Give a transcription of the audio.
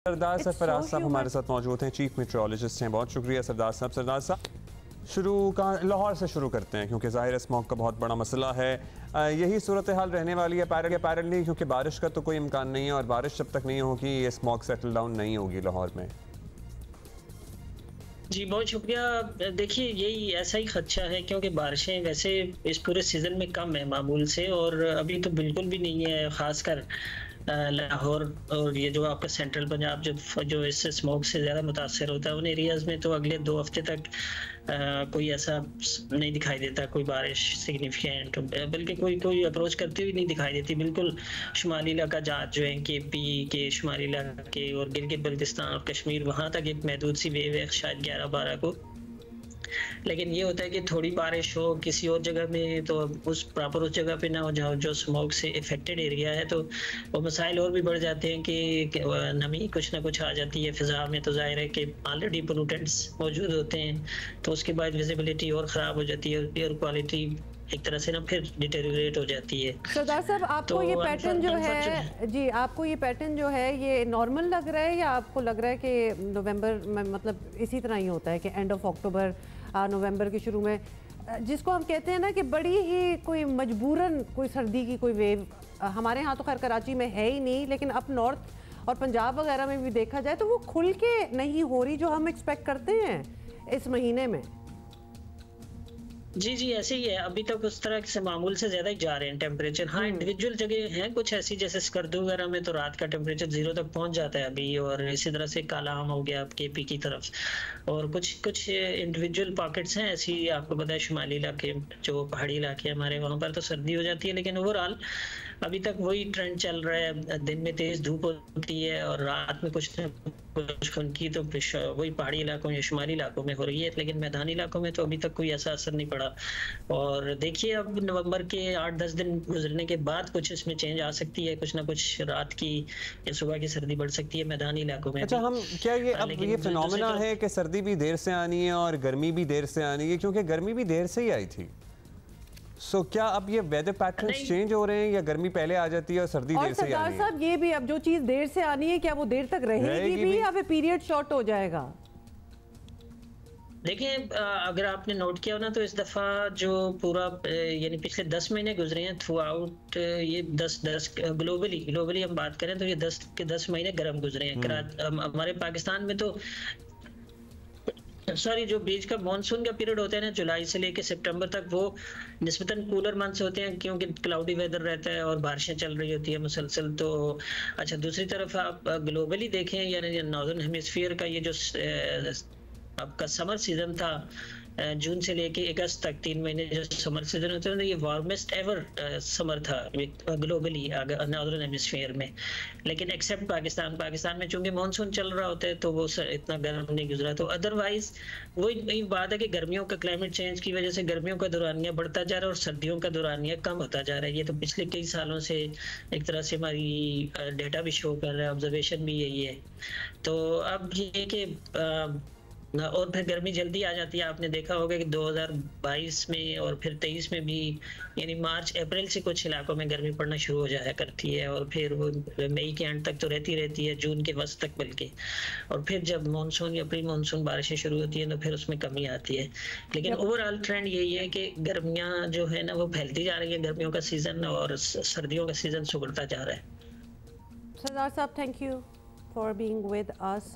सरदार सरफराज साहब हमारे साथ मौजूद हैं, चीफ मेट्रोलॉजिस्ट हैं। बहुत शुक्रिया सरदार साहब। सरदार साहब शुरू का लाहौर से शुरू करते हैं क्योंकि ज़ाहिर स्मॉग का बहुत बड़ा मसला है। यही सूरत हाल रहने वाली है पैरेलली, क्योंकि बारिश का तो कोई इम्कान नहीं है और बारिश जब तक नहीं होगी ये स्मॉग सेटल डाउन नहीं होगी लाहौर में। जी बहुत शुक्रिया। देखिए यही ऐसा ही खदशा है क्योंकि बारिशें वैसे इस पूरे सीज़न में कम है मामूल से, और अभी तो बिल्कुल भी नहीं है। ख़ासकर लाहौर और ये जो आपका सेंट्रल पंजाब जो इस स्मोक से ज़्यादा मुतासर होता है, उन एरियाज़ में तो अगले 2 हफ्ते तक कोई ऐसा नहीं दिखाई देता, कोई बारिश सिग्निफिकेंट, बल्कि कोई अप्रोच करती हुई नहीं दिखाई देती। बिल्कुल शुमाली इलाका जहाँ जो है KP के शुमाली इलाके और गिलगित बल्तिस्तान और कश्मीर, वहाँ तक एक महदूद सी वेव है शायद 11-12 को। लेकिन ये होता है कि थोड़ी बारिश हो किसी और जगह में तो उस प्रॉपर उस जगह पे ना हो जहाँ जो स्मोक से इफेक्टेड एरिया है, तो वो मसाइल और भी बढ़ जाते हैं कि नमी कुछ ना कुछ आ जाती है फिजा में। तो जाहिर है कि ऑलरेडी पोल्यूटेंट्स मौजूद होते हैं, तो उसके बाद विजिबिलिटी और ख़राब हो जाती है, एयर क्वालिटी एक तरह से ना फिर डिटेरियोरेट हो जाती है। सरदार साहब आपको तो ये पैटर्न जो है जी, आपको ये पैटर्न जो है ये नॉर्मल लग रहा है या आपको लग रहा है कि नवंबर में मतलब इसी तरह ही होता है कि एंड ऑफ अक्टूबर नवंबर के शुरू में जिसको हम कहते हैं ना कि बड़ी ही कोई मजबूरन कोई सर्दी की कोई वेव, हमारे यहाँ तो खैर कराची में है ही नहीं, लेकिन अप नॉर्थ और पंजाब वगैरह में भी देखा जाए तो वो खुल के नहीं हो रही जो हम एक्सपेक्ट करते हैं इस महीने में। जी ऐसे ही है। अभी तक उस तरह से मामूल से ज्यादा ही जा रहे हैं टेम्परेचर। हाँ इंडिविजुअल जगह हैं कुछ ऐसी, जैसे स्कर्दू वगैरह में तो रात का टेम्परेचर 0 तक पहुंच जाता है अभी, और इसी तरह से कालाम हो गया KP की तरफ, और कुछ इंडिविजुअल पॉकेट्स हैं ऐसी। आपको पता है शुमाली इलाके जो पहाड़ी इलाके हमारे, वहाँ पर तो सर्दी हो जाती है, लेकिन ओवरऑल अभी तक वही ट्रेंड चल रहा है। दिन में तेज धूप होती है और रात में कुछ खुनकी तो वही पहाड़ी इलाकों या शुमाली इलाकों में हो रही है, लेकिन मैदानी इलाकों में तो अभी तक कोई ऐसा असर नहीं पड़ा। और देखिए अब नवंबर के 8-10 दिन गुजरने के बाद कुछ इसमें चेंज आ सकती है, कुछ ना कुछ रात की या सुबह की सर्दी बढ़ सकती है मैदानी इलाकों में। अच्छा, हम क्या ये अब ये फिनोमेना है कि सर्दी भी देर से आनी है और गर्मी भी देर से आनी है, क्योंकि गर्मी भी देर से ही आई थी। क्या अब ये वेदर पैटर्न चेंज हो रहे हैं या गर्मी पहले आ जाती है और सर्दी देर से आनी है? सरदार साहब ये भी अब जो चीज देर से आनी है क्या वो देर तक रहेगी भी या फिर पीरियड शॉर्ट हो जाएगा? देखिए अगर आपने नोट किया हो ना, तो इस दफ़ा जो पूरा यानी पिछले 10 महीने गुजरे हैं थ्रू आउट, ये 10 ग्लोबली हम बात करें तो ये 10 के 10 महीने गर्म गुजरे हैं। हमारे पाकिस्तान में तो जो बीच का मानसून का पीरियड होता है ना, जुलाई से लेके सितंबर तक, वो निस्बतन कूलर मंथ्स होते हैं क्योंकि क्लाउडी वेदर रहता है और बारिशें चल रही होती है मुसलसल। तो अच्छा, दूसरी तरफ आप ग्लोबली देखें, यानी नॉर्दर्न हेमिस्फीयर का ये जो आपका समर सीजन था जून से लेके अगस्त तक 3 महीने जो समर सीजन होते हैं, ये वार्मेस्ट एवर समर था ग्लोबली नॉर्दर्न हेमिस्फीयर में। लेकिन एक्सेप्ट पाकिस्तान में चूंकि मानसून चल रहा होता है तो वो इतना गर्म नहीं गुजरा। तो अदरवाइज वही बात है कि गर्मियों का क्लाइमेट चेंज की वजह से गर्मियों का दौरानिया बढ़ता जा रहा है और सर्दियों का दौरानिया कम होता जा रहा है। ये तो पिछले कई सालों से एक तरह से हमारी डेटा भी शो कर रहा है, ऑब्जर्वेशन भी यही है। तो अब ये कि और फिर गर्मी जल्दी आ जाती है। आपने देखा होगा कि 2022 में और फिर 23 में भी, यानी मार्च अप्रैल से कुछ इलाकों में गर्मी पड़ना शुरू हो जाया करती है, और फिर वो मई के एंड तक तो रहती है, जून के वस्त तक बल्कि। और फिर जब मानसून या प्री मानसून बारिशें शुरू होती हैं तो फिर उसमें कमी आती है। लेकिन ओवरऑल ट्रेंड यही है कि गर्मियाँ जो है ना वो फैलती जा रही है, गर्मियों का सीजन, और सर्दियों का सीजन सुगड़ता जा रहा है। सरदार साहब, thank you for being with us.